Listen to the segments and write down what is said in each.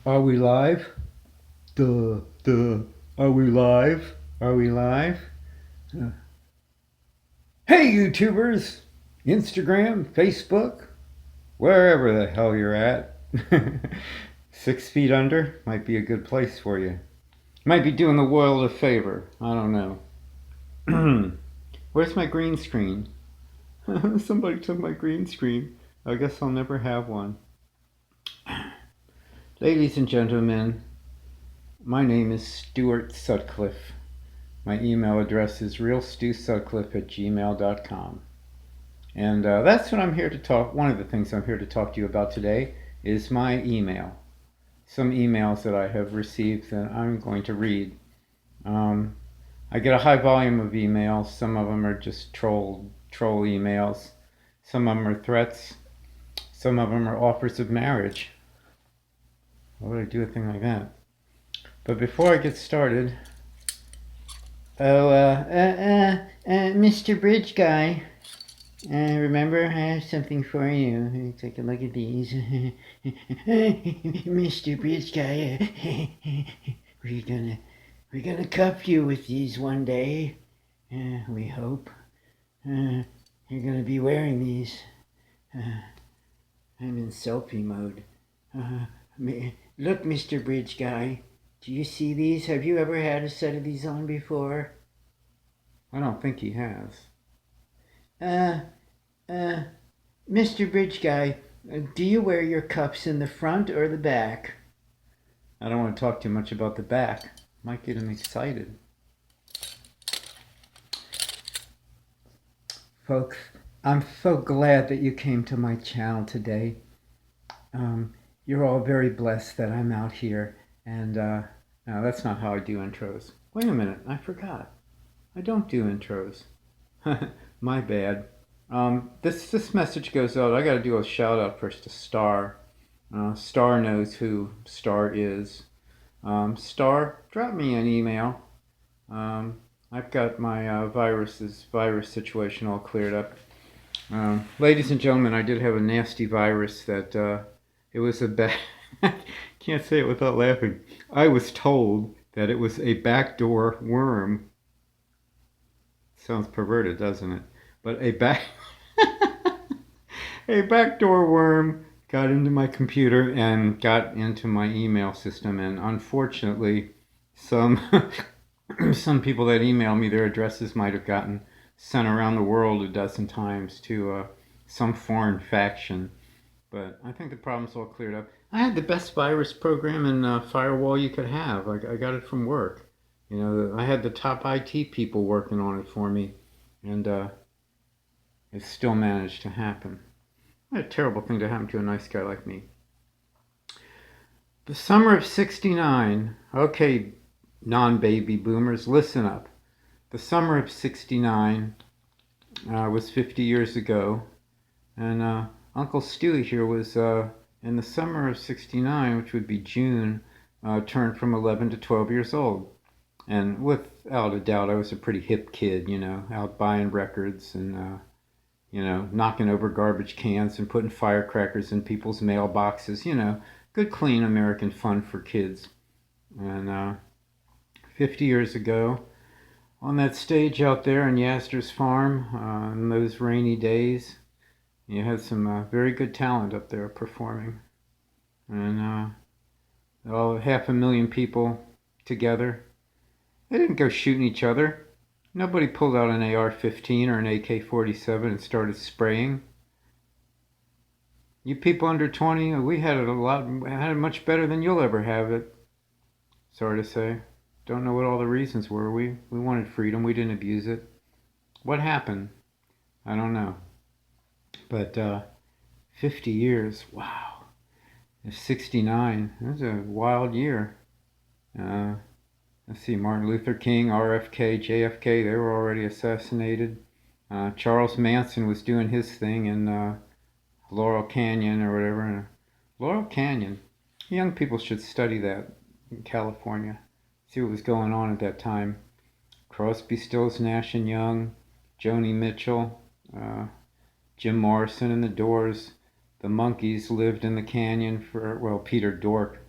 Are we live? Duh, duh. Are we live? Are we live? Uh, Hey, YouTubers! Instagram, Facebook, wherever the hell you're at. 6 feet under might be a good place for you. Might be doing the world a favor. I don't know. Where's my green screen? Somebody took my green screen. I guess I'll never have one. Ladies and gentlemen, my name is Stuart Sutclif. My email address is realstewsutcliffe@gmail.com. And that's what I'm here to talk. One of the things I'm here to talk to you about today is my email. Some emails that I have received that I'm going to read. Um, I get a high volume of emails. Some of them are just troll emails. Some of them are threats. Some of them are offers of marriage. Why would I do a thing like that? But before I get started, Mr. Bridge Guy, remember, I have something for you. Take a look at these. Mr. Bridge Guy, we're gonna cuff you with these one day. We hope. You're gonna be wearing these. I'm in selfie mode. Look, Mr. Bridge Guy, do you see these? Have you ever had a set of these on before? I don't think he has. Mr. Bridge Guy, do you wear your cuffs in the front or the back? I don't want to talk too much about the back. Might get him excited. Folks, I'm so glad that you came to my channel today. You're all very blessed that I'm out here. And no, that's not how I do intros. Wait a minute, I forgot. I don't do intros. My bad. This message goes out. I got to do a shout out first to Star. Star knows who Star is. Star, drop me an email. I've got my virus situation all cleared up. Ladies and gentlemen, I did have a nasty virus that it was a bad. Can't say it without laughing. I was told that it was a backdoor worm. Sounds perverted, doesn't it? But a backdoor worm got into my computer and got into my email system, and unfortunately, some some people that email me, their addresses might have gotten sent around the world a dozen times to some foreign faction. But I think the problem's all cleared up. I had the best virus program and firewall you could have. I got it from work. You know, I had the top IT people working on it for me, and it still managed to happen. What a terrible thing to happen to a nice guy like me. The summer of '69. Okay, non-baby boomers, listen up. The summer of '69 was 50 years ago, and Uncle Stewie here was in the summer of '69, which would be June, turned from 11 to 12 years old. And without a doubt, I was a pretty hip kid, you know, out buying records and, you know, knocking over garbage cans and putting firecrackers in people's mailboxes, you know, good, clean American fun for kids. And 50 years ago, on that stage out there in Yaster's Farm, in those rainy days, you had some very good talent up there performing. And all 500,000 people together. They didn't go shooting each other. Nobody pulled out an AR-15 or an AK-47 and started spraying. You people under 20, we had it much better than you'll ever have it. Sorry to say. Don't know what all the reasons were. We wanted freedom. We didn't abuse it. What happened? I don't know. But 50 years, wow. 69, that was a wild year. Let's see, Martin Luther King, RFK, JFK, they were already assassinated. Charles Manson was doing his thing in Laurel Canyon or whatever. Laurel Canyon. Young people should study that in California. See what was going on at that time. Crosby, Stills, Nash and Young, Joni Mitchell, Jim Morrison and the Doors. The Monkees lived in the canyon for, well, Peter Dork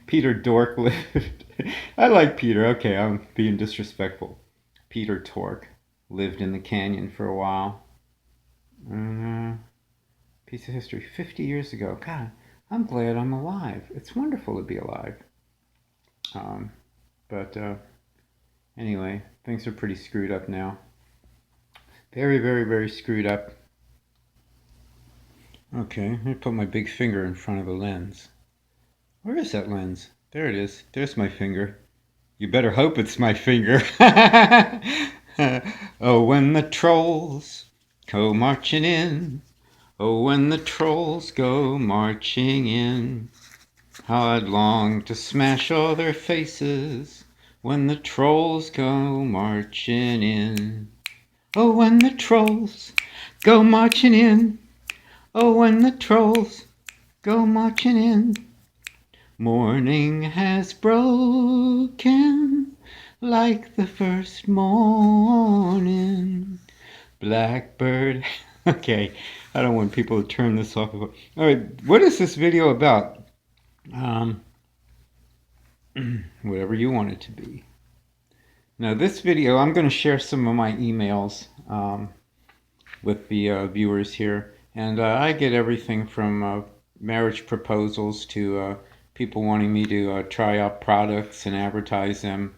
Peter Dork lived. I like Peter. Okay, I'm being disrespectful. Peter Tork lived in the canyon for a while. Piece of history 50 years ago. God, I'm glad I'm alive. It's wonderful to be alive. Um, but anyway, things are pretty screwed up now. Very, very, very screwed up. Okay, let me put my big finger in front of a lens. Where is that lens? There it is. There's my finger. You better hope it's my finger. Oh, when the trolls go marching in. Oh, when the trolls go marching in. How I'd long to smash all their faces when the trolls go marching in. Oh, when the trolls go marching in. Oh, when the trolls go marching in. Morning has broken like the first morning. Blackbird. Okay, I don't want people to turn this off. All right, what is this video about? Whatever you want it to be. Now, this video, I'm going to share some of my emails with the viewers here. And I get everything from marriage proposals to people wanting me to try out products and advertise them.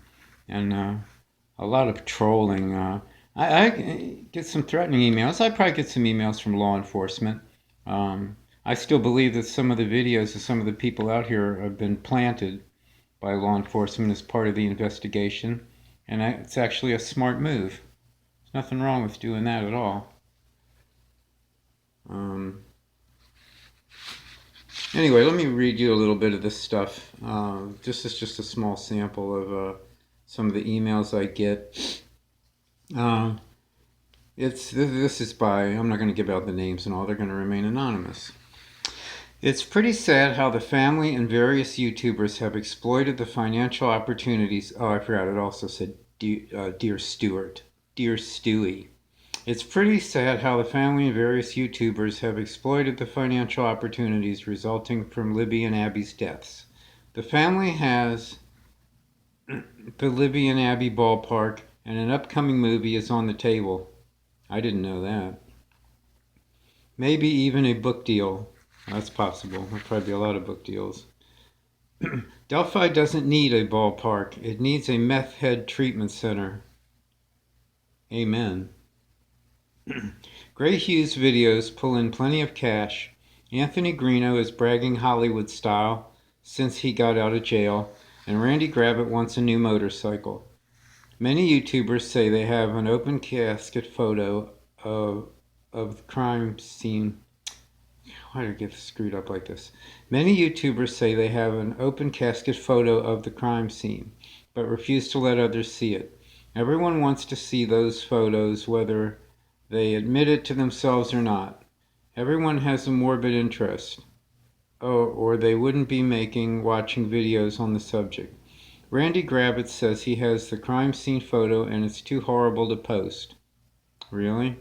And a lot of trolling. I get some threatening emails. I probably get some emails from law enforcement. I still believe that some of the videos of some of the people out here have been planted by law enforcement as part of the investigation. And it's actually a smart move. There's nothing wrong with doing that at all. Anyway, let me read you a little bit of this stuff. This is just a small sample of some of the emails I get. This is by, I'm not going to give out the names and all, they're going to remain anonymous. It's pretty sad how the family and various YouTubers have exploited the financial opportunities. Oh, I forgot, it also said Dear Stuart. Dear Stewie. It's pretty sad how the family and various YouTubers have exploited the financial opportunities resulting from Libby and Abby's deaths. The family has the Libby and Abby ballpark, and an upcoming movie is on the table. I didn't know that. Maybe even a book deal. That's possible. There'll probably be a lot of book deals. Delphi doesn't need a ballpark. It needs a meth head treatment center. Amen. Gray Hughes videos pull in plenty of cash. Anthony Greeno is bragging Hollywood style since he got out of jail, and Randy Gravitt wants a new motorcycle. Many YouTubers say they have an open casket photo of the crime scene. Why did I get screwed up like this? Many YouTubers say they have an open casket photo of the crime scene, but refuse to let others see it. Everyone wants to see those photos, whether they admit it to themselves or not. Everyone has a morbid interest. Oh, or they wouldn't be watching videos on the subject. Randy Gravitt says he has the crime scene photo and it's too horrible to post. Really?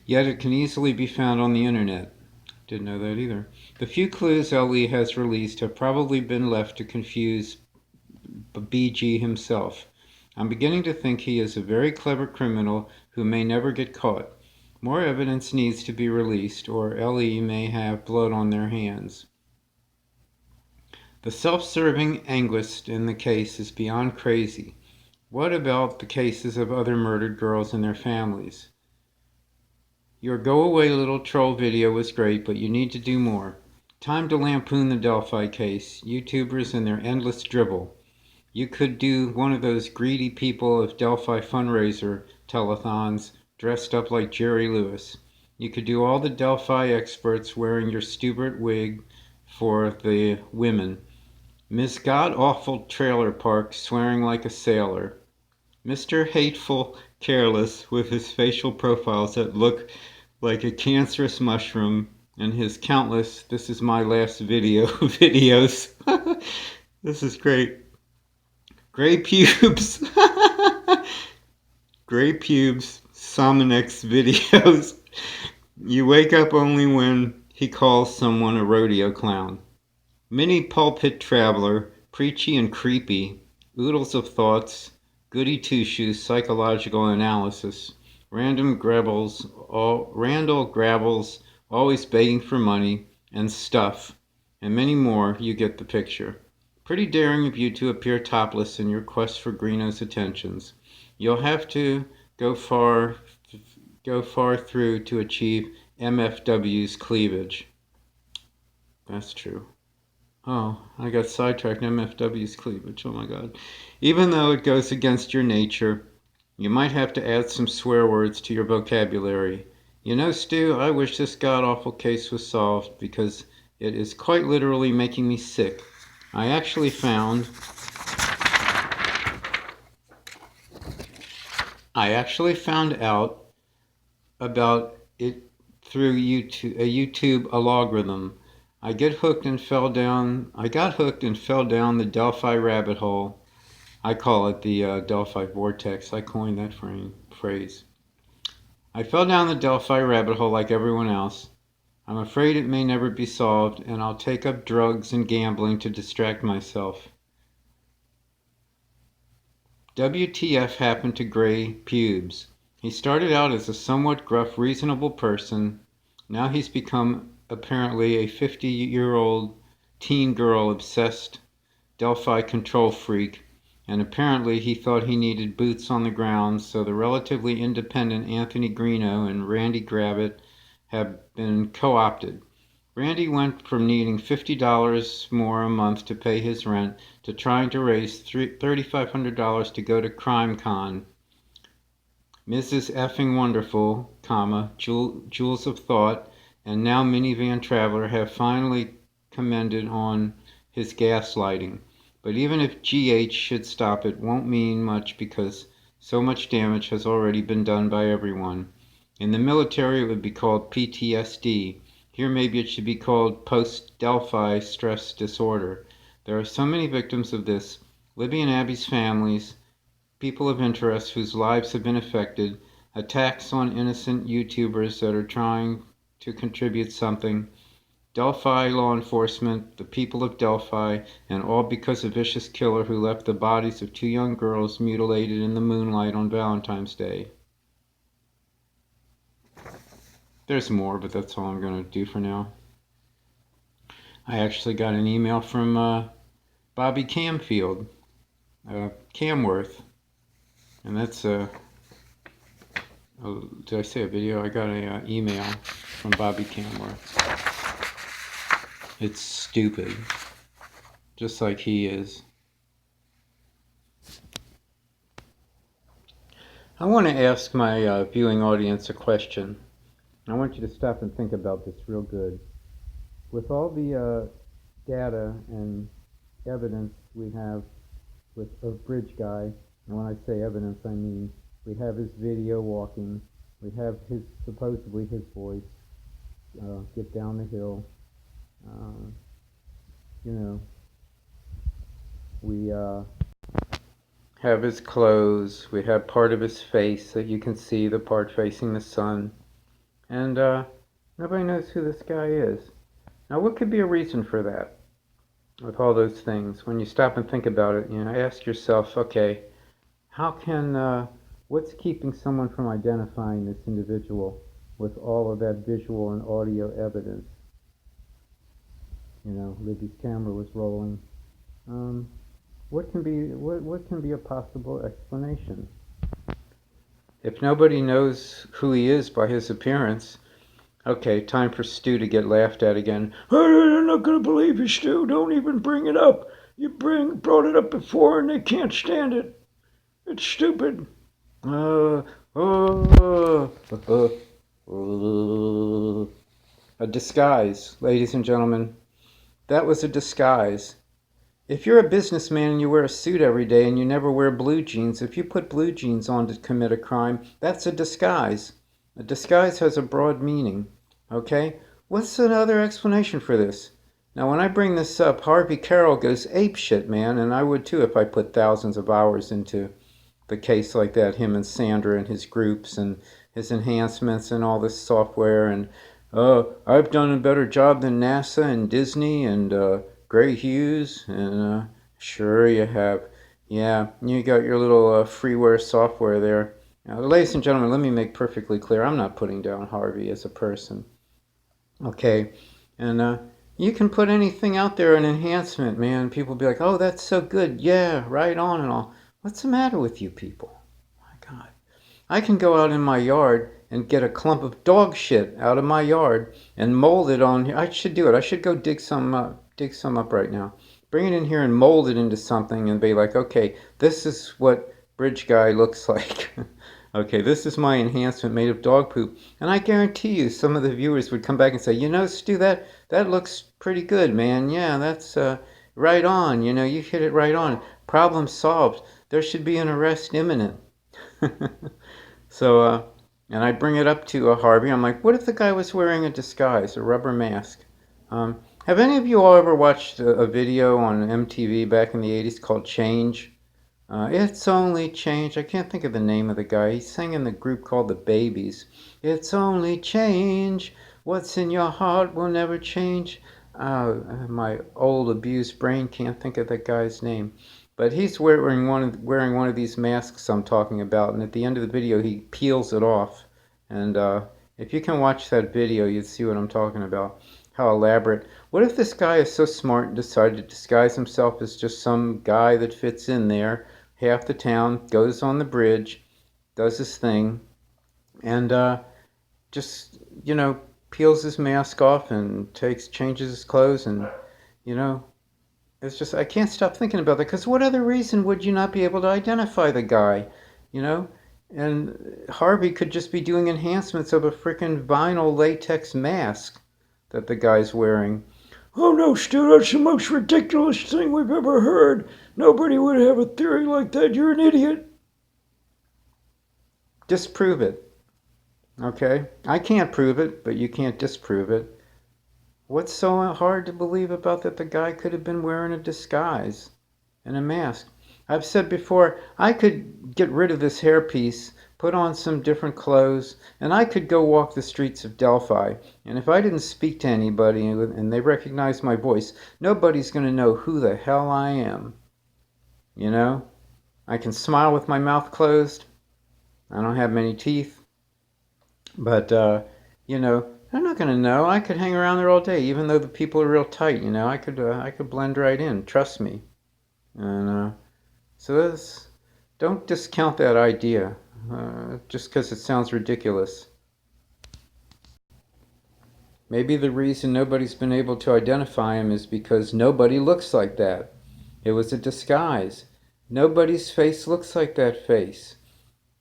Yet it can easily be found on the internet. Didn't know that either. The few clues LE has released have probably been left to confuse BG himself. I'm beginning to think he is a very clever criminal who may never get caught. More evidence needs to be released, or LE may have blood on their hands. The self-serving anguist in the case is beyond crazy. What about the cases of other murdered girls and their families? Your go away little troll video was great, but you need to do more. Time to lampoon the Delphi case, YouTubers and their endless dribble. You could do one of those greedy people of Delphi fundraiser telethons dressed up like Jerry Lewis. You could do all the Delphi experts wearing your Stubert wig for the women. Ms. God-awful trailer park swearing like a sailor. Mr. Hateful Careless with his facial profiles that look like a cancerous mushroom, and his countless "this is my last video" videos. This is great. Gray pubes. Gray pubes, Sominex videos. You wake up only when he calls someone a rodeo clown. Mini pulpit traveler, preachy and creepy, oodles of thoughts, goody two-shoes psychological analysis, Randall Gravels, always begging for money, and stuff, and many more. You get the picture. Pretty daring of you to appear topless in your quest for Greeno's attentions. You'll have to go far, go far through to achieve MFW's cleavage. That's true. Oh, I got sidetracked. MFW's cleavage. Oh my God. Even though it goes against your nature, you might have to add some swear words to your vocabulary. You know, Stu, I wish this god-awful case was solved because it is quite literally making me sick. I actually found out about it through YouTube algorithm. I got hooked and fell down the Delphi rabbit hole. I call it the Delphi vortex. I coined that phrase. I fell down the Delphi rabbit hole like everyone else. I'm afraid it may never be solved, and I'll take up drugs and gambling to distract myself. WTF happened to Gray Pubes? He started out as a somewhat gruff, reasonable person. Now he's become apparently a 50-year-old teen girl obsessed Delphi control freak, and apparently he thought he needed boots on the ground, so the relatively independent Anthony Greeno and Randy Gravitt have been co-opted. Randy went from needing $50 more a month to pay his rent to trying to raise $3,500 to go to CrimeCon. Mrs. Effing Wonderful, Jewels of Thought, and now Minivan Traveler have finally commended on his gaslighting. But even if GH should stop, it won't mean much because so much damage has already been done by everyone. In the military, it would be called PTSD. Here, maybe it should be called post-Delphi stress disorder. There are so many victims of this. Libby and Abby's families, people of interest whose lives have been affected, attacks on innocent YouTubers that are trying to contribute something, Delphi law enforcement, the people of Delphi, and all because a vicious killer who left the bodies of 2 young girls mutilated in the moonlight on Valentine's Day. There's more, but that's all I'm going to do for now. I actually got an email from Bobby Camworth, and that's did I say a video? I got an email from Bobby Camworth. It's stupid, just like he is. I want to ask my viewing audience a question. I want you to stop and think about this real good. With all the data and evidence we have of Bridge Guy, and when I say evidence, I mean we have his video walking, we have supposedly his voice, get down the hill, we have his clothes, we have part of his face that you can see, the part facing the sun, and nobody knows who this guy is. Now, what could be a reason for that? With all those things, when you stop and think about it, ask yourself, okay, what's keeping someone from identifying this individual with all of that visual and audio evidence? Libby's camera was rolling. What can be a possible explanation? If nobody knows who he is by his appearance, okay, time for Stu to get laughed at again. I'm not going to believe you, Stu. Don't even bring it up. You brought it up before and they can't stand it. It's stupid. A disguise, ladies and gentlemen. That was a disguise. If you're a businessman and you wear a suit every day and you never wear blue jeans, if you put blue jeans on to commit a crime, that's a disguise. A disguise has a broad meaning. Okay? What's another explanation for this? Now, when I bring this up, Harvey Carroll goes apeshit, man, and I would too if I put thousands of hours into the case like that, him and Sandra and his groups and his enhancements and all this software and Oh, I've done a better job than NASA and Disney and Gray Hughes, and sure you have. Yeah, you got your little freeware software there. Now, ladies and gentlemen, let me make perfectly clear, I'm not putting down Harvey as a person. Okay, and you can put anything out there, an enhancement, man. People be like, oh, that's so good. Yeah, right on and all. What's the matter with you people? My God. I can go out in my yard and get a clump of dog shit out of my yard and mold it on here. I should do it. I should go dig some up right now. Bring it in here and mold it into something and be like, okay, this is what Bridge Guy looks like. Okay, this is my enhancement made of dog poop. And I guarantee you some of the viewers would come back and say, you know, Stu, that looks pretty good, man. Yeah, that's right on. You know, you hit it right on. Problem solved. There should be an arrest imminent. So, and I bring it up to Harvey. I'm like, what if the guy was wearing a disguise, a rubber mask? Have any of you all ever watched a video on MTV back in the 80s called Change? It's only change. I can't think of the name of the guy. He sang in the group called the Babies. It's only change. What's in your heart will never change. My old abused brain can't think of that guy's name. But he's wearing one of these masks I'm talking about, and at the end of the video he peels it off. And if you can watch that video, you'd see what I'm talking about. How elaborate. What if this guy is so smart and decided to disguise himself as just some guy that fits in there? Half the town goes on the bridge, does his thing, and just, you know, peels his mask off and changes his clothes, and, you know, it's just, I can't stop thinking about that, because what other reason would you not be able to identify the guy, you know? And Harvey could just be doing enhancements of a freaking vinyl latex mask that the guy's wearing. Oh no, Stu, that's the most ridiculous thing we've ever heard. Nobody would have a theory like that. You're an idiot. Disprove it. Okay? I can't prove it, but you can't disprove it. What's so hard to believe about that the guy could have been wearing a disguise and a mask? I've said before, I could get rid of this hairpiece, put on some different clothes, and I could go walk the streets of Delphi. And if I didn't speak to anybody and they recognized my voice, nobody's going to know who the hell I am. You know? I can smile with my mouth closed. I don't have many teeth. But, you know, they're not going to know. I could hang around there all day, even though the people are real tight, you know. I could blend right in. Trust me. And, so don't discount that idea just because it sounds ridiculous. Maybe the reason nobody's been able to identify him is because nobody looks like that. It was a disguise. Nobody's face looks like that face.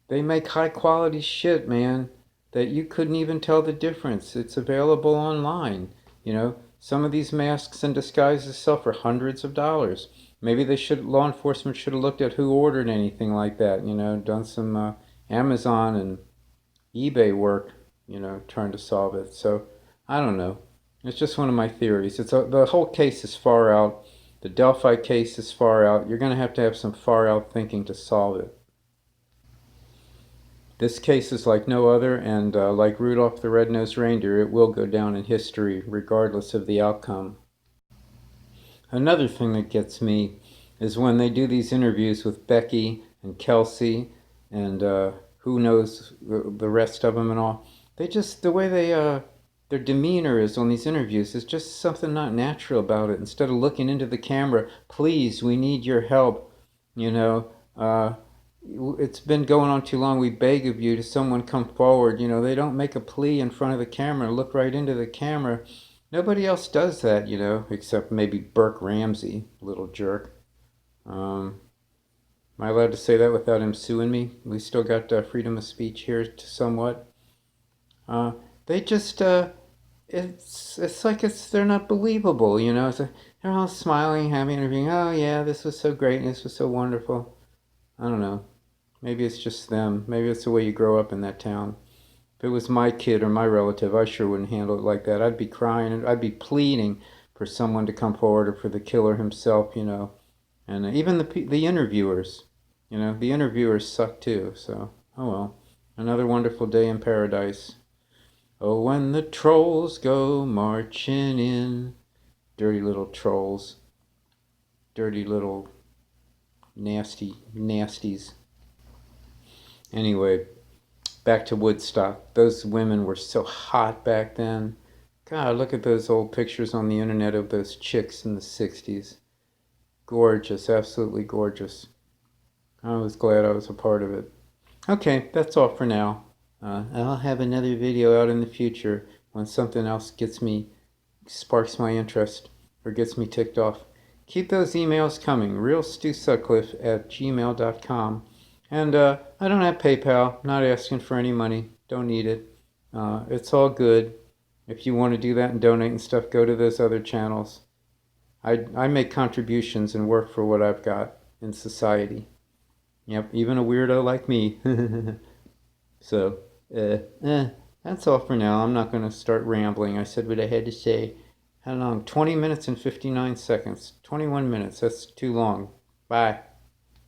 They make high quality shit, man, that you couldn't even tell the difference. It's available online. You know, some of these masks and disguises sell for hundreds of dollars. Maybe law enforcement should have looked at who ordered anything like that, you know, done some Amazon and eBay work, you know, trying to solve it. So, I don't know. It's just one of my theories. The whole case is far out. The Delphi case is far out. You're going to have some far out thinking to solve it. This case is like no other, and like Rudolph the Red-Nosed Reindeer, it will go down in history regardless of the outcome. Another thing that gets me is when they do these interviews with Becky and Kelsey and who knows the rest of them and all. They just, the way their demeanor is on these interviews is just something not natural about it. Instead of looking into the camera, please, we need your help, you know, it's been going on too long. We beg of you to someone come forward. You know, they don't make a plea in front of the camera, look right into the camera. Nobody else does that, you know, except maybe Burke Ramsey, little jerk. Am I allowed to say that without him suing me? We still got freedom of speech here to somewhat. They just, it's like they're not believable, you know. They're all smiling, happy, interviewing. Oh yeah, this was so great, and this was so wonderful. I don't know. Maybe it's just them. Maybe it's the way you grow up in that town. If it was my kid or my relative, I sure wouldn't handle it like that. I'd be crying and I'd be pleading for someone to come forward or for the killer himself, you know. And even the interviewers, you know, the interviewers suck too. So, oh well. Another wonderful day in paradise. Oh, when the trolls go marching in. Dirty little trolls. Dirty little nasties. Anyway, back to Woodstock. Those women were so hot back then. God, look at those old pictures on the internet of those chicks in the 60s. Gorgeous, absolutely gorgeous. I was glad I was a part of it. Okay, that's all for now. I'll have another video out in the future when something else sparks my interest, or gets me ticked off. Keep those emails coming, realstewsutcliffe@gmail.com. And I don't have PayPal, not asking for any money, don't need it. It's all good. If you want to do that and donate and stuff, go to those other channels. I make contributions and work for what I've got in society. Yep, even a weirdo like me. So, that's all for now. I'm not going to start rambling. I said what I had to say. How long? 20 minutes and 59 seconds. 21 minutes. That's too long. Bye.